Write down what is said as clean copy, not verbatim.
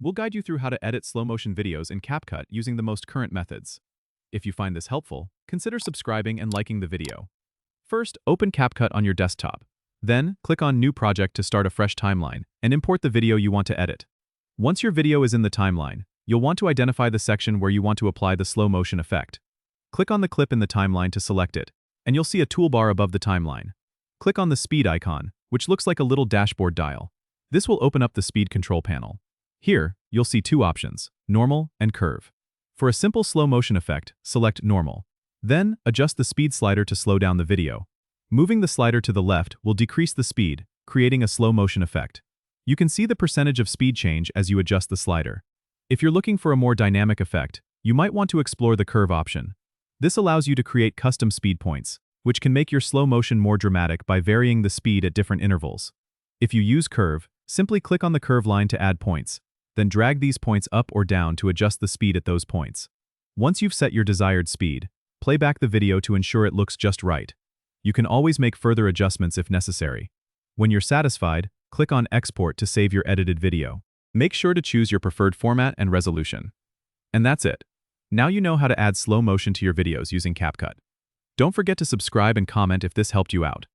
we'll guide you through how to edit slow-motion videos in CapCut using the most current methods. If you find this helpful, consider subscribing and liking the video. First, open CapCut on your desktop. Then, click on New Project to start a fresh timeline and import the video you want to edit. Once your video is in the timeline, you'll want to identify the section where you want to apply the slow-motion effect. Click on the clip in the timeline to select it, and you'll see a toolbar above the timeline. Click on the speed icon, which looks like a little dashboard dial. This will open up the speed control panel. Here, you'll see two options, normal and curve. For a simple slow-motion effect, select normal. Then, adjust the speed slider to slow down the video. Moving the slider to the left will decrease the speed, creating a slow-motion effect. You can see the percentage of speed change as you adjust the slider. If you're looking for a more dynamic effect, you might want to explore the curve option. This allows you to create custom speed points, which can make your slow motion more dramatic by varying the speed at different intervals. If you use curve, simply click on the curve line to add points, then drag these points up or down to adjust the speed at those points. Once you've set your desired speed, play back the video to ensure it looks just right. You can always make further adjustments if necessary. When you're satisfied, click on Export to save your edited video. Make sure to choose your preferred format and resolution. And that's it. Now you know how to add slow motion to your videos using CapCut. Don't forget to subscribe and comment if this helped you out.